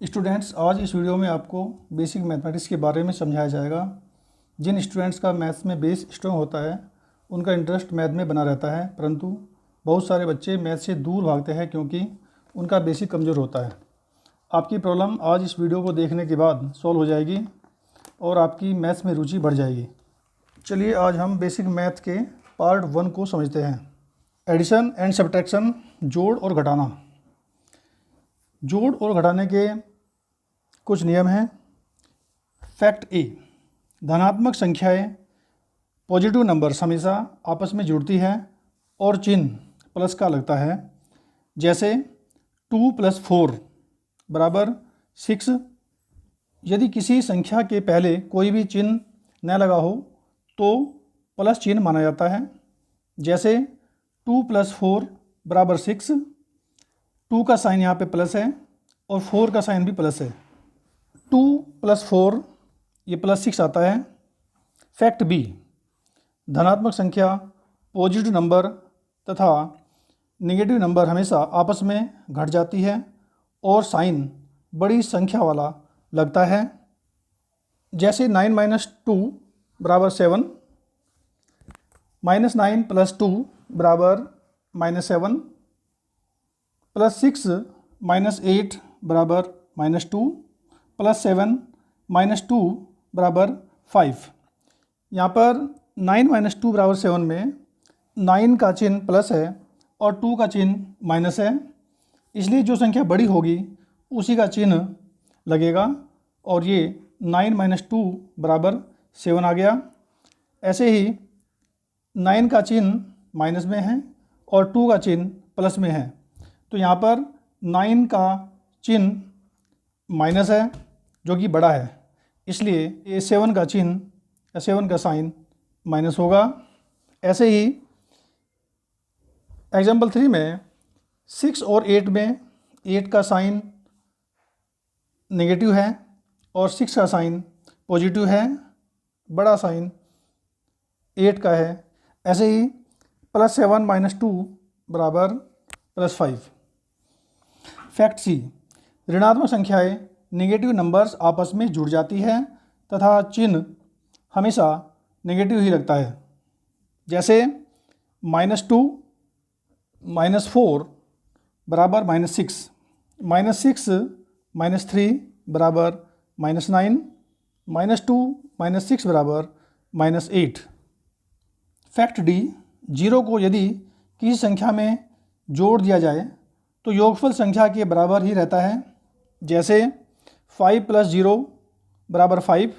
Students, आज इस video में आपको बेसिक मैथमेटिक्स के बारे में समझाया जाएगा। जिन स्टूडेंट्स का मैथ्स में बेस स्ट्रॉन्ग होता है उनका इंटरेस्ट मैथ में बना रहता है, परंतु बहुत सारे बच्चे मैथ से दूर भागते हैं क्योंकि उनका बेसिक कमज़ोर होता है। आपकी प्रॉब्लम आज इस वीडियो को देखने के बाद सॉल्व हो जाएगी और आपकी मैथ्स में रुचि बढ़ जाएगी। चलिए आज हम बेसिक मैथ के पार्ट 1 को समझते हैं। एडिशन एंड सब्ट्रैक्शन, जोड़ और घटाना। जोड़ और घटाने के कुछ नियम हैं। फैक्ट ए, धनात्मक संख्याएं पॉजिटिव नंबर्स हमेशा आपस में जुड़ती हैं और चिन्ह प्लस का लगता है। जैसे 2 + 4 = 6। यदि किसी संख्या के पहले कोई भी चिन्ह न लगा हो तो प्लस चिन्ह माना जाता है। जैसे 2 + 4 = 6। 2 का साइन यहाँ पे प्लस है और 4 का साइन भी प्लस है। 2 + 4 ये +6 आता है। फैक्ट बी, धनात्मक संख्या पॉजिटिव नंबर तथा नेगेटिव नंबर हमेशा आपस में घट जाती है और साइन बड़ी संख्या वाला लगता है। जैसे 9 - 2 = 7, -9 + 2 = -7, +6 - 8 = -2, +7 - 2 = 5। यहाँ पर 9 - 2 = 7 में 9 का चिन्ह प्लस है और 2 का चिन्ह माइनस है, इसलिए जो संख्या बड़ी होगी उसी का चिन्ह लगेगा और ये 9 - 2 = 7 आ गया। ऐसे ही 9 का चिन्ह माइनस में है और 2 का चिन्ह प्लस में है, तो यहाँ पर 9 का चिन्ह माइनस है जो कि बड़ा है, इसलिए ये 7 का चिन्ह या 7 का साइन माइनस होगा। ऐसे ही एग्जाम्पल 3 में 6 और 8 में 8 का साइन नेगेटिव है और 6 का साइन पॉजिटिव है, बड़ा साइन 8 का है। ऐसे ही +7 - 2 = +5। फैक्ट सी, ऋणात्मक संख्याएं नेगेटिव नंबर्स आपस में जुड़ जाती है तथा चिन्ह हमेशा नेगेटिव ही लगता है। जैसे -2 - 4 = -6, -6 - 3 = -9, -2 - 6 = -8। फैक्ट डी, 0 को यदि किसी संख्या में जोड़ दिया जाए तो योगफल संख्या के बराबर ही रहता है। जैसे 5 + 0 = 5,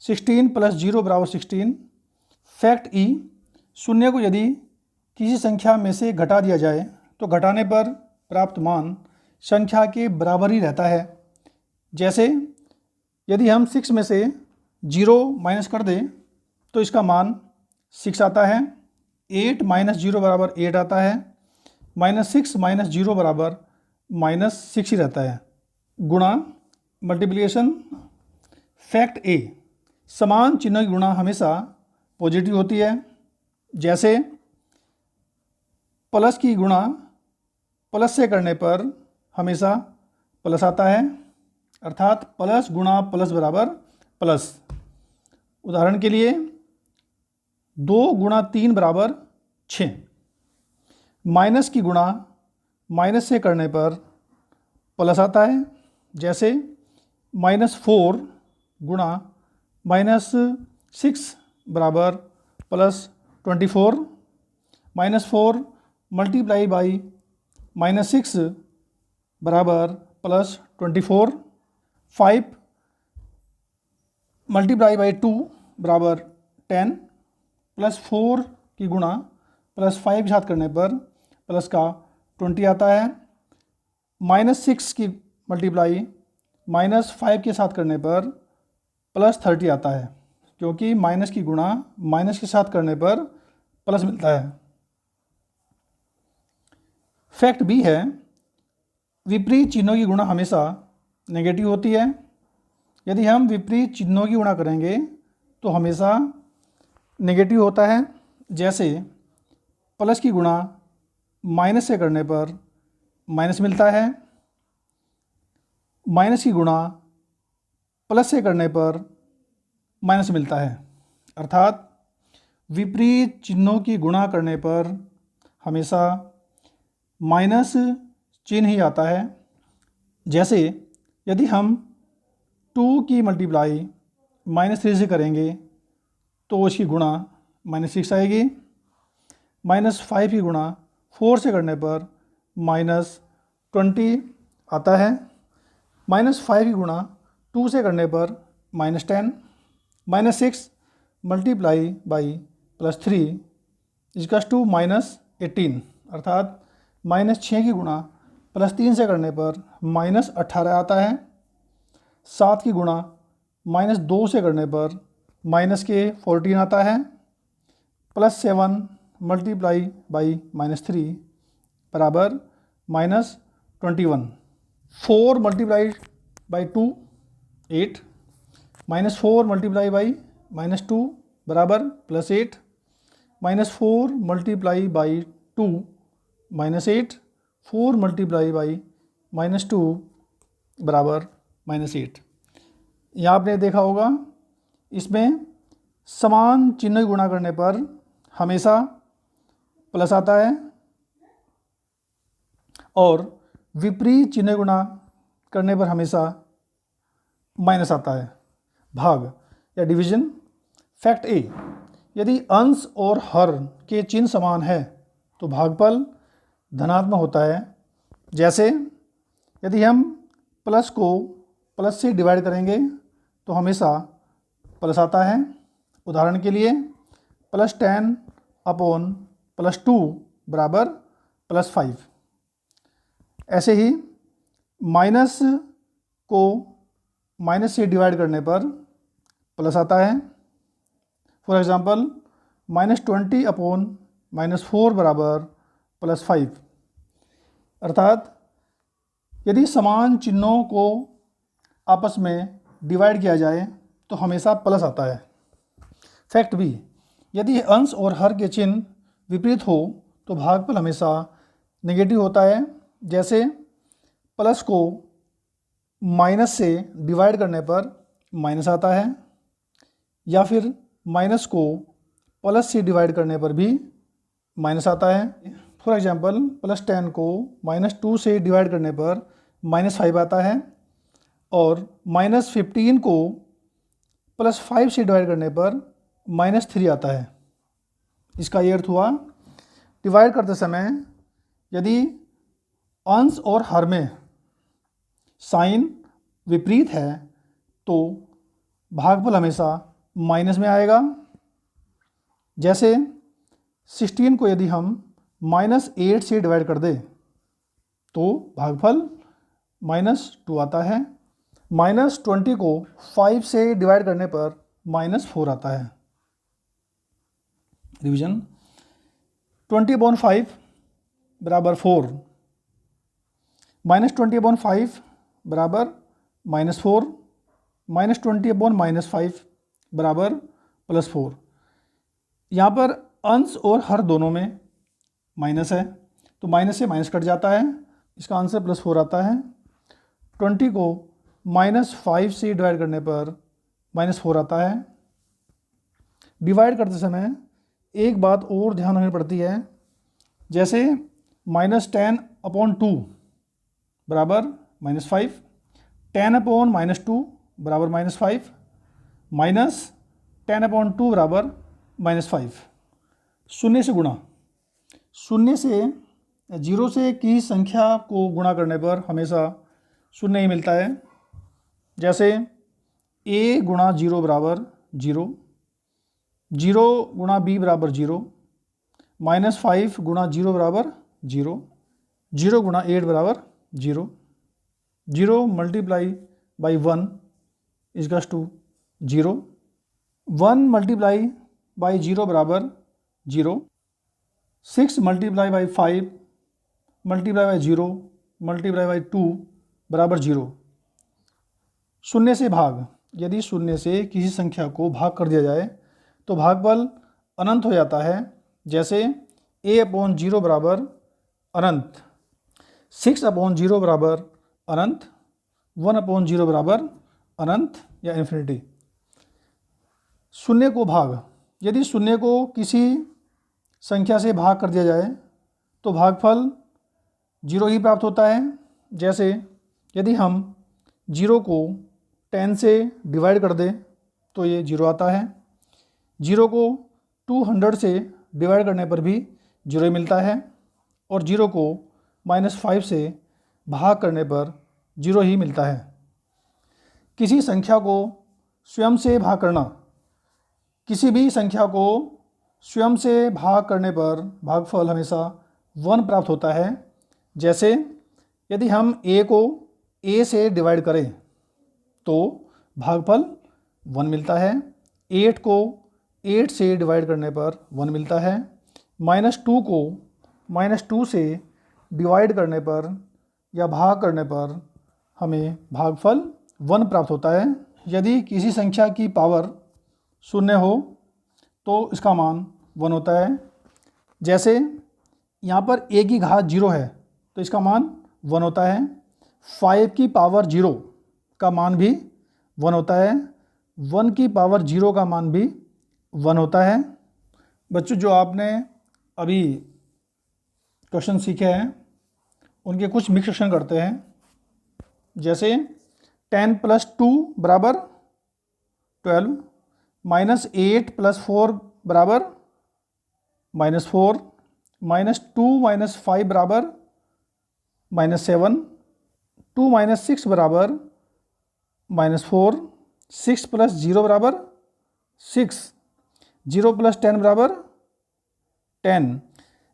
16 + 0 = 16। फैक्ट ई, 0 को यदि किसी संख्या में से घटा दिया जाए तो घटाने पर प्राप्त मान संख्या के बराबर ही रहता है। जैसे यदि हम 6 में से 0 माइनस कर दें तो इसका मान 6 आता है। 8 - 0 = 8 आता है। -6 - 0 = -6 ही रहता है। गुणा, मल्टीप्लिकेशन। फैक्ट ए, समान चिन्हों की गुणा हमेशा पॉजिटिव होती है। जैसे प्लस की गुणा प्लस से करने पर हमेशा प्लस आता है, अर्थात प्लस गुणा प्लस बराबर प्लस। उदाहरण के लिए 2 × 3 = 6। माइनस की गुणा माइनस से करने पर प्लस आता है। जैसे -4 गुणा -6 बराबर +24, -4 × -6 बराबर +24, 5 × 2 बराबर 10, +4 की गुणा +5 के साथ करने पर प्लस का 20 आता है। -6 की मल्टीप्लाई -5 के साथ करने पर +30 आता है, क्योंकि माइनस की गुणा माइनस के साथ करने पर प्लस मिलता है। फैक्ट बी है, विपरीत चिन्हों की गुणा हमेशा नेगेटिव होती है। यदि हम विपरीत चिन्हों की गुणा करेंगे तो हमेशा नेगेटिव होता है। जैसे प्लस की गुणा माइनस से करने पर माइनस मिलता है माइनस की गुणा प्लस से करने पर माइनस मिलता है, अर्थात विपरीत चिन्हों की गुणा करने पर हमेशा माइनस चिन्ह ही आता है। जैसे यदि हम 2 की मल्टीप्लाई -3 से करेंगे तो उसकी गुणा -6 आएगी। -5 की गुणा 4 से करने पर -20 आता है। -5 की गुणा 2 से करने पर -10। -6 मल्टीप्लाई बाई +3 इजकल्स टू -18, अर्थात -6 की गुणा +3 से करने पर -18 आता है। 7 की गुणा -2 से करने पर -14 आता है। +7 मल्टीप्लाई बाई -3 बराबर -21। 4 मल्टीप्लाई बाई 2 8, -4 मल्टीप्लाई बाई -2 बराबर +8, -4 मल्टीप्लाई बाई 2 -8, 4 मल्टीप्लाई बाई -2 बराबर -8। यहाँ आपने देखा होगा इसमें समान चिन्ह गुणा करने पर हमेशा प्लस आता है और विपरीत चिन्ह गुणा करने पर हमेशा माइनस आता है। भाग या डिवीजन। फैक्ट ए, यदि अंश और हर के चिन्ह समान है तो भागफल धनात्मक होता है। जैसे यदि हम प्लस को प्लस से डिवाइड करेंगे तो हमेशा प्लस आता है। उदाहरण के लिए +10 अपॉन +2 बराबर +5। ऐसे ही माइनस को माइनस से डिवाइड करने पर प्लस आता है। फॉर एग्ज़ाम्पल -20 अपॉन -4 बराबर +5, अर्थात यदि समान चिन्हों को आपस में डिवाइड किया जाए तो हमेशा प्लस आता है। फैक्ट बी, यदि अंश और हर के चिन्ह विपरीत हो तो भागफल हमेशा नेगेटिव होता है। जैसे प्लस को माइनस से डिवाइड करने पर माइनस आता है, या फिर माइनस को प्लस से डिवाइड करने पर भी माइनस आता है। फॉर एग्जांपल +10 को -2 से डिवाइड करने पर -5 आता है और -15 को +5 से डिवाइड करने पर -3 आता है। इसका ये अर्थ हुआ डिवाइड करते समय यदि अंश और हर में साइन विपरीत है तो भागफल हमेशा माइनस में आएगा। जैसे 16 को यदि हम -8 से डिवाइड कर दें तो भागफल -2 आता है। -20 को 5 से डिवाइड करने पर -4 आता है। रिवीजन। 20/5 बराबर 4, -20/5 बराबर -4, -20/-5 बराबर +4। यहाँ पर अंश और हर दोनों में माइनस है तो माइनस से माइनस कट जाता है, इसका आंसर +4 आता है। 20 को -5 से डिवाइड करने पर -4 आता है। डिवाइड करते समय एक बात और ध्यान रखनी पड़ती है, जैसे -10/2 बराबर -5, 10/-2 बराबर -5, -10/2 बराबर -5। शून्य से गुणा। शून्य से 0 से की संख्या को गुणा करने पर हमेशा शून्य ही मिलता है। जैसे a गुणा 0 बराबर 0, 0 गुणा b बराबर 0, -5 गुणा 0 बराबर 0, 0 गुणा 8 बराबर 0, 0 multiply by 1 equals to 0, 1 multiply by 0 बराबर 0, 6 multiply by 5 multiply by 0 multiply by 2 बराबर 0। शून्य से भाग। यदि शून्य से किसी संख्या को भाग कर दिया जाए तो भागफल अनंत हो जाता है। जैसे a/0 बराबर अनंत, 6/0 बराबर अनंत, 1/0 बराबर अनंत या इन्फिनिटी। शून्य को भाग, यदि शून्य को किसी संख्या से भाग कर दिया जाए तो भागफल 0 ही प्राप्त होता है। जैसे यदि हम 0 को 10 से डिवाइड कर दें तो ये 0 आता है। 0 को 200 से डिवाइड करने पर भी 0 ही मिलता है और 0 को -5 से भाग करने पर 0 ही मिलता है। किसी संख्या को स्वयं से भाग करना, किसी भी संख्या को स्वयं से भाग करने पर भागफल हमेशा 1 प्राप्त होता है। जैसे यदि हम a को a से डिवाइड करें तो भागफल 1 मिलता है। 8 को 8 से डिवाइड करने पर 1 मिलता है। -2 को -2 से डिवाइड करने पर या भाग करने पर हमें भागफल 1 प्राप्त होता है। यदि किसी संख्या की पावर 0 हो तो इसका मान 1 होता है। जैसे यहाँ पर a की घात 0 है तो इसका मान 1 होता है। 5 की पावर 0 का मान भी 1 होता है। 1 की पावर 0 का मान भी 1 होता है। बच्चों, जो आपने अभी क्वेश्चन सीखे हैं उनके कुछ मिक्स क्वेश्चन करते हैं। जैसे 10 + 2 बराबर 12, -8 + 4 बराबर -4, -2 - 5 बराबर -7, 2 - 6 बराबर -4, 6 + 0 बराबर 6, 0 + 10 बराबर 10,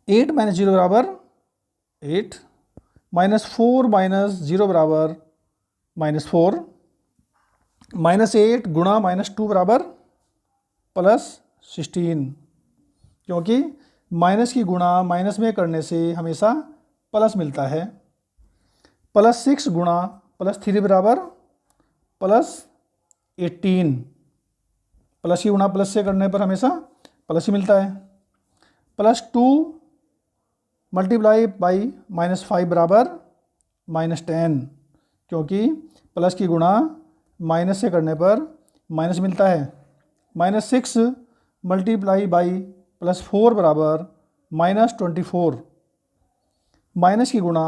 8 - 0 बराबर 8, -4 - 0 बराबर -4, -8 गुणा -2 बराबर +16, क्योंकि माइनस की गुणा माइनस में करने से हमेशा प्लस मिलता है। +6 गुणा +3 बराबर +18, प्लस की गुणा प्लस से करने पर हमेशा प्लस ही मिलता है। +2 × -5 बराबर -10, क्योंकि प्लस की गुणा माइनस से करने पर माइनस मिलता है। -6 × +4 बराबर -24, माइनस की गुणा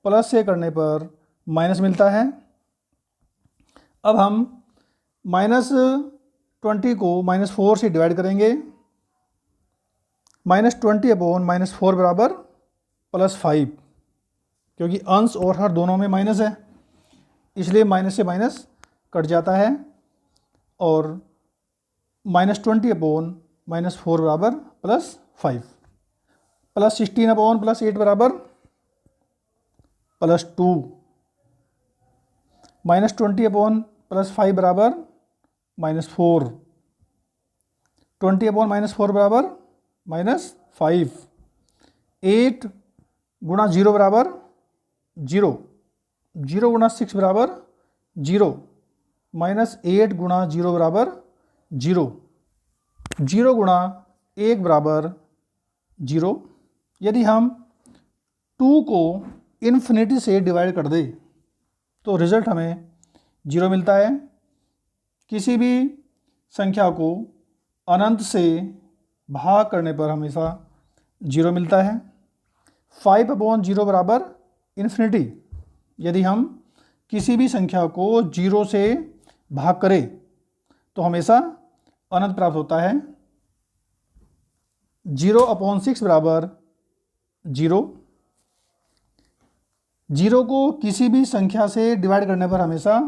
प्लस से करने पर माइनस मिलता है। अब हम -20 को -4 से डिवाइड करेंगे। -20 - -4 बराबर +5, क्योंकि अंश और हर दोनों में माइनस है, इसलिए माइनस से माइनस कट जाता है और -20 - -4 बराबर +5, +16 +8 बराबर +2, -20 +5 बराबर -4, 20 -4 बराबर -5, 8 गुणा 0 बराबर 0, 0 गुणा 6 बराबर 0, -8 गुणा 0 बराबर 0, 0 गुणा 1 बराबर 0। यदि हम 2 को इन्फिनिटी से डिवाइड कर दें तो रिज़ल्ट हमें 0 मिलता है। किसी भी संख्या को अनंत से भाग करने पर हमेशा 0 मिलता है। 5/0 बराबर इन्फिनिटी, यदि हम किसी भी संख्या को 0 से भाग करें तो हमेशा अनंत प्राप्त होता है। 0/6 बराबर 0, 0 को किसी भी संख्या से डिवाइड करने पर हमेशा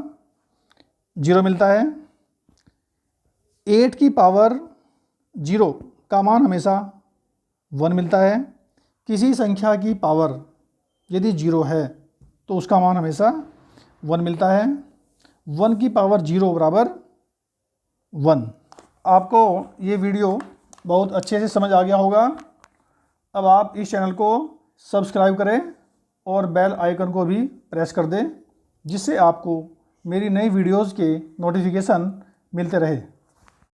0 मिलता है। 8 की पावर 0 का मान हमेशा 1 मिलता है। किसी संख्या की पावर यदि 0 है तो उसका मान हमेशा 1 मिलता है। 1 की पावर 0 बराबर 1। आपको ये वीडियो बहुत अच्छे से समझ आ गया होगा। अब आप इस चैनल को सब्सक्राइब करें और बेल आइकन को भी प्रेस कर दें, जिससे आपको मेरी नई वीडियोज़ के नोटिफिकेशन मिलते रहे।